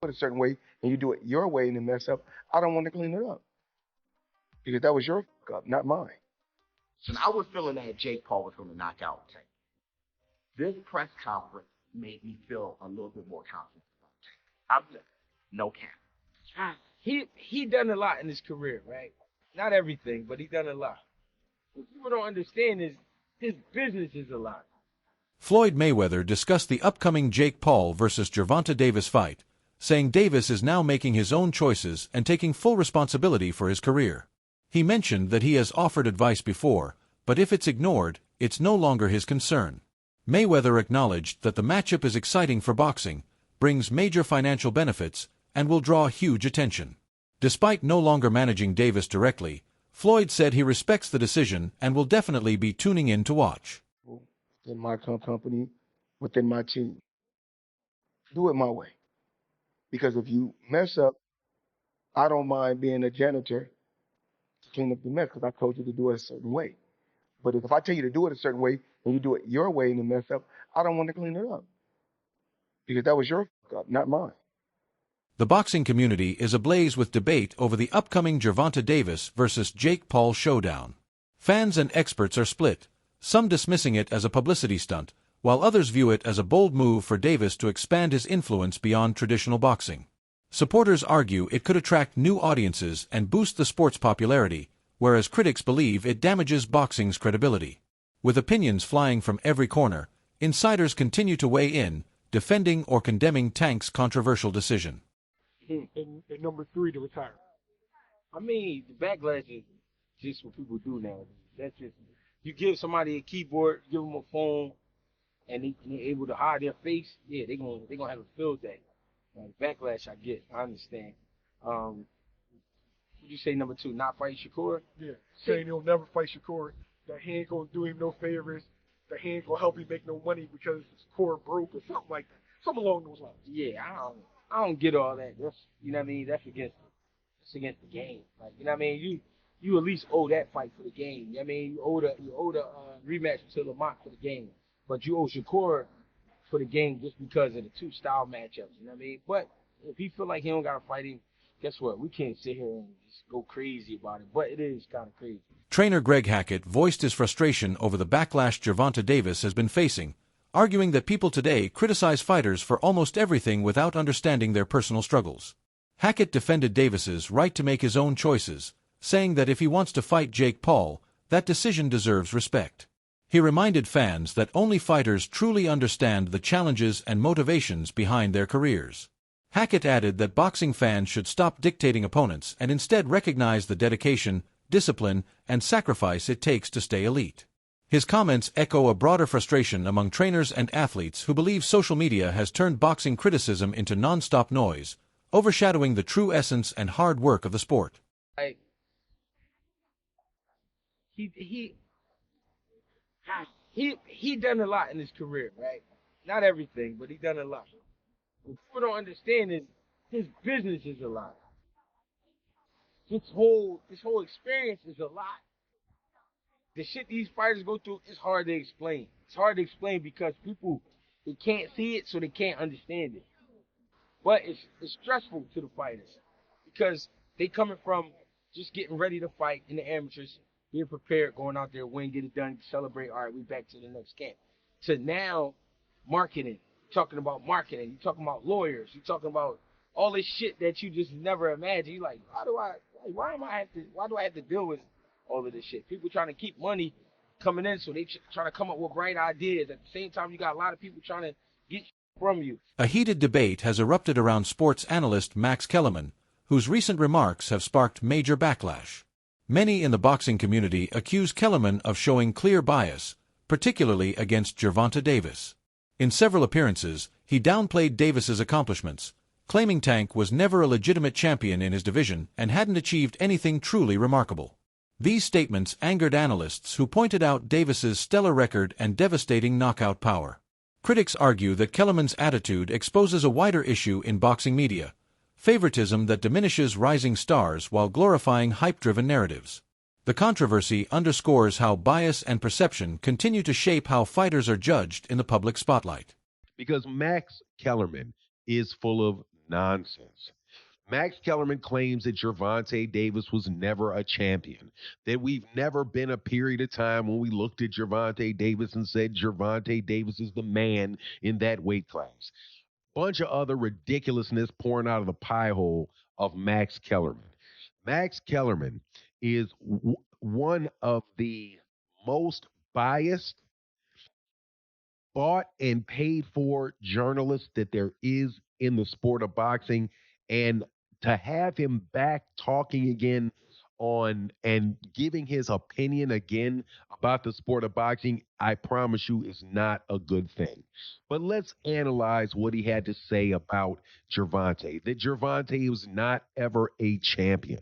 it a certain way and you do it your way and then mess up, I don't want to clean it up because that was your fuck up, not mine. So I was feeling that Jake Paul was going to knock out Tank. This press conference made me feel a little bit more confident about Tank. No cap. He done a lot in his career, right? Not everything, but he done a lot. What people don't understand is his business is a lot. Floyd Mayweather discussed the upcoming Jake Paul versus Gervonta Davis fight, saying Davis is now making his own choices and taking full responsibility for his career. He mentioned that he has offered advice before, but if it's ignored, it's no longer his concern. Mayweather acknowledged that the matchup is exciting for boxing, brings major financial benefits, and will draw huge attention. Despite no longer managing Davis directly, Floyd said he respects the decision and will definitely be tuning in to watch. In my company, within my team, do it my way. Because if you mess up, I don't mind being a janitor to clean up the mess because I told you to do it a certain way. But if I tell you to do it a certain way and you do it your way and then mess up, I don't want to clean it up because that was your fuck up, not mine. The boxing community is ablaze with debate over the upcoming Gervonta Davis versus Jake Paul showdown. Fans and experts are split, some dismissing it as a publicity stunt, while others view it as a bold move for Davis to expand his influence beyond traditional boxing. Supporters argue it could attract new audiences and boost the sport's popularity, whereas critics believe it damages boxing's credibility. With opinions flying from every corner, insiders continue to weigh in, defending or condemning Tank's controversial decision. And number 3 to retire. I mean, the backlash is just what people do now. That's just, you give somebody a keyboard, give them a phone, and they're able to hide their face. Yeah, they're gonna have a field day. Backlash, I get, I understand. Would you say number 2, not fight Shakur? Yeah, saying he'll never fight Shakur. That he ain't gonna do him no favors. That he ain't gonna help him make no money because Shakur broke or something like that. Something along those lines. Yeah, I don't get all that. That's, you know what I mean? That's against the game. Like, you know what I mean? You at least owe that fight for the game. You know what I mean? You owe the rematch to Lamont for the game. But you owe Shakur for the game just because of the 2 style matchups. You know what I mean? But if he feel like he don't gotta fight him, guess what? We can't sit here and just go crazy about it. But it is kind of crazy. Trainer Greg Hackett voiced his frustration over the backlash Gervonta Davis has been facing, arguing that people today criticize fighters for almost everything without understanding their personal struggles. Hackett defended Davis's right to make his own choices, saying that if he wants to fight Jake Paul, that decision deserves respect. He reminded fans that only fighters truly understand the challenges and motivations behind their careers. Hackett added that boxing fans should stop dictating opponents and instead recognize the dedication, discipline, and sacrifice it takes to stay elite. His comments echo a broader frustration among trainers and athletes who believe social media has turned boxing criticism into non-stop noise, overshadowing the true essence and hard work of the sport. He done a lot in his career, right? Not everything, but he done a lot. What people don't understand is his business is a lot. This whole experience is a lot. The shit these fighters go through is hard to explain. It's hard to explain because people, they can't see it, so they can't understand it. But it's stressful to the fighters because they coming from just getting ready to fight in the amateurs, being prepared, going out there, win, get it done, celebrate. All right, we back to the next camp. To now, marketing, talking about marketing, you talking about lawyers, you talking about all this shit that you just never imagined. You like, why do I have to deal with all of this shit? People trying to keep money coming in, so they trying to come up with bright ideas. At the same time, you got a lot of people trying to get from you. A heated debate has erupted around sports analyst Max Kellerman, whose recent remarks have sparked major backlash. Many in the boxing community accuse Kellerman of showing clear bias, particularly against Gervonta Davis. In several appearances, he downplayed Davis's accomplishments, claiming Tank was never a legitimate champion in his division and hadn't achieved anything truly remarkable. These statements angered analysts who pointed out Davis's stellar record and devastating knockout power. Critics argue that Kellerman's attitude exposes a wider issue in boxing media: favoritism that diminishes rising stars while glorifying hype-driven narratives. The controversy underscores how bias and perception continue to shape how fighters are judged in the public spotlight. Because Max Kellerman is full of nonsense. Max Kellerman claims that Gervonta Davis was never a champion, that we've never been a period of time when we looked at Gervonta Davis and said Gervonta Davis is the man in that weight class. Bunch of other ridiculousness pouring out of the pie hole of Max Kellerman. Max Kellerman is one of the most biased, bought and paid for journalists that there is in the sport of boxing. And to have him back talking again on and giving his opinion again about the sport of boxing, I promise you, is not a good thing. But let's analyze what he had to say about Gervonta. That Gervonta was not ever a champion.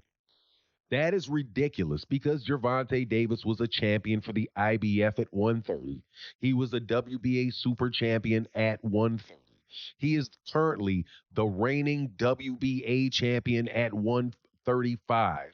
That is ridiculous because Gervonta Davis was a champion for the IBF at 130. He was a WBA super champion at 130. He is currently the reigning WBA champion at 135.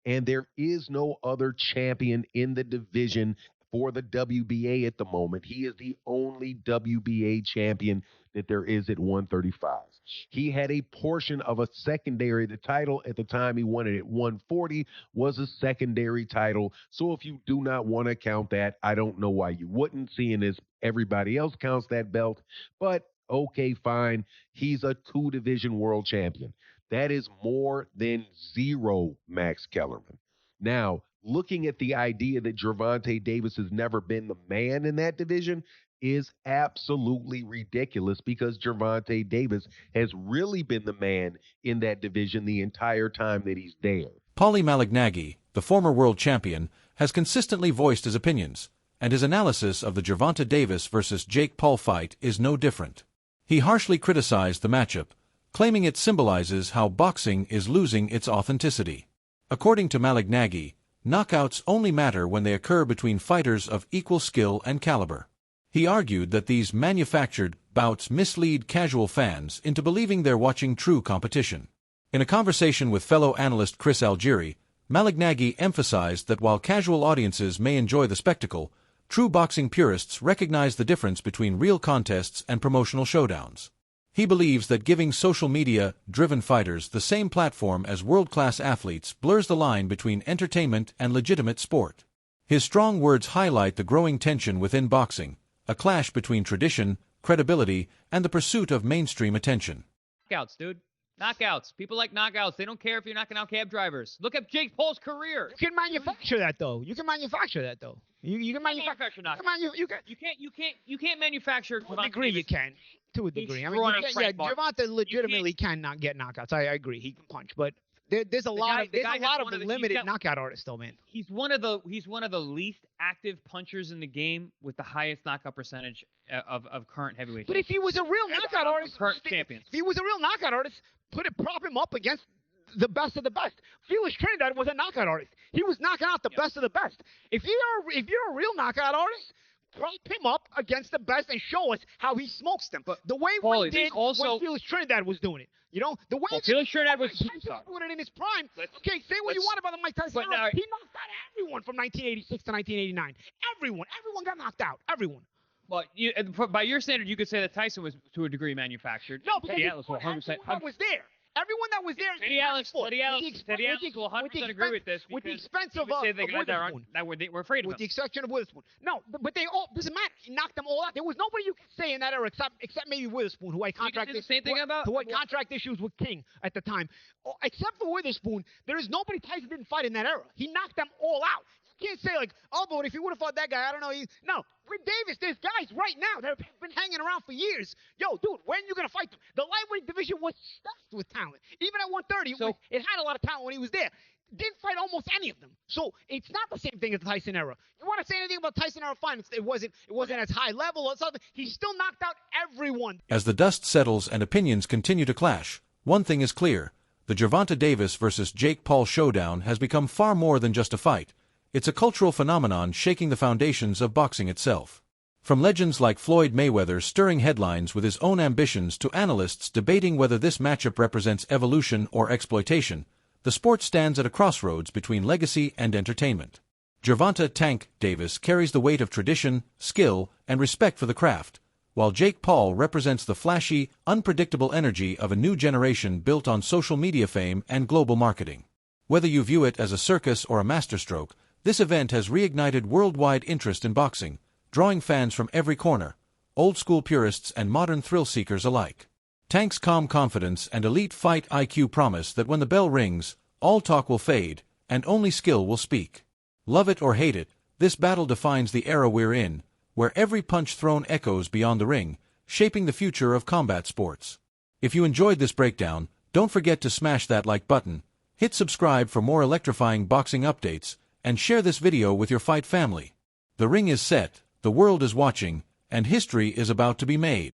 And there is no other champion in the division for the WBA at the moment. He is the only WBA champion that there is at 135. He had a portion of a secondary. The title at the time he won it at 140 was a secondary title. So if you do not want to count that, I don't know why you wouldn't, seeing as everybody else counts that belt. But okay, fine. He's a two-division world champion. That is more than zero, Max Kellerman. Now, looking at the idea that Gervonta Davis has never been the man in that division is absolutely ridiculous because Gervonta Davis has really been the man in that division the entire time that he's there. Paulie Malignaggi, the former world champion, has consistently voiced his opinions, and his analysis of the Gervonta Davis versus Jake Paul fight is no different. He harshly criticized the matchup, claiming it symbolizes how boxing is losing its authenticity. According to Malignaggi, knockouts only matter when they occur between fighters of equal skill and caliber. He argued that these manufactured bouts mislead casual fans into believing they're watching true competition. In a conversation with fellow analyst Chris Algieri, Malignaggi emphasized that while casual audiences may enjoy the spectacle, true boxing purists recognize the difference between real contests and promotional showdowns. He believes that giving social media-driven fighters the same platform as world-class athletes blurs the line between entertainment and legitimate sport. His strong words highlight the growing tension within boxing, a clash between tradition, credibility, and the pursuit of mainstream attention. Knockouts, dude. Knockouts. People like knockouts. They don't care if you're knocking out cab drivers. Look at Jake Paul's career. You can manufacture that, though. You can manufacture knockouts. You can't manufacture. To a degree, you can. To a degree. I mean, Gervonta legitimately cannot get knockouts. I agree. He can punch, but there's a lot of limited knockout artists, though, man. He's one of the least active punchers in the game with the highest knockout percentage of current heavyweights. But if he was a real knockout artist, current champions. If he was a real knockout artist, prop him up against the best of the best. Felix Trinidad was a knockout artist. He was knocking out the best of the best. If you're a real knockout artist, prop him up against the best and show us how he smokes them. But the way we did when Felix Trinidad was doing it. You know, the way Felix Trinidad was doing it in his prime. Okay, say what you want about the Mike Tyson era. He knocked out everyone from 1986 to 1989. Everyone got knocked out. Everyone. Well, by your standard, you could say that Tyson was to a degree manufactured. No, because everyone was there. Everyone that was there. Teddy Alex will 100% agree with this. With the expense of Witherspoon. We're afraid of with the exception of Witherspoon. No, but they all doesn't matter. He knocked them all out. There was nobody you could say in that era except maybe Witherspoon, who I contracted. The same thing about who had contract issues with King at the time. Except for Witherspoon, there is nobody Tyson didn't fight in that era. He knocked them all out. You can't say like, oh, but if he would have fought that guy, I don't know. No, with Davis, there's guys right now that have been hanging around for years. Yo, dude, when you gonna fight them? The lightweight division was stuffed with talent. Even at 130, it had a lot of talent when he was there. Didn't fight almost any of them. So it's not the same thing as the Tyson era. You want to say anything about Tyson era? Fine. It wasn't as high level or something. He still knocked out everyone. As the dust settles and opinions continue to clash, one thing is clear: the Gervonta Davis versus Jake Paul showdown has become far more than just a fight. It's a cultural phenomenon shaking the foundations of boxing itself. From legends like Floyd Mayweather stirring headlines with his own ambitions to analysts debating whether this matchup represents evolution or exploitation, the sport stands at a crossroads between legacy and entertainment. Gervonta "Tank" Davis carries the weight of tradition, skill, and respect for the craft, while Jake Paul represents the flashy, unpredictable energy of a new generation built on social media fame and global marketing. Whether you view it as a circus or a masterstroke, this event has reignited worldwide interest in boxing, drawing fans from every corner, old-school purists and modern thrill-seekers alike. Tank's calm confidence and elite fight IQ promise that when the bell rings, all talk will fade, and only skill will speak. Love it or hate it, this battle defines the era we're in, where every punch thrown echoes beyond the ring, shaping the future of combat sports. If you enjoyed this breakdown, don't forget to smash that like button, hit subscribe for more electrifying boxing updates, and share this video with your fight family. The ring is set, the world is watching, and history is about to be made.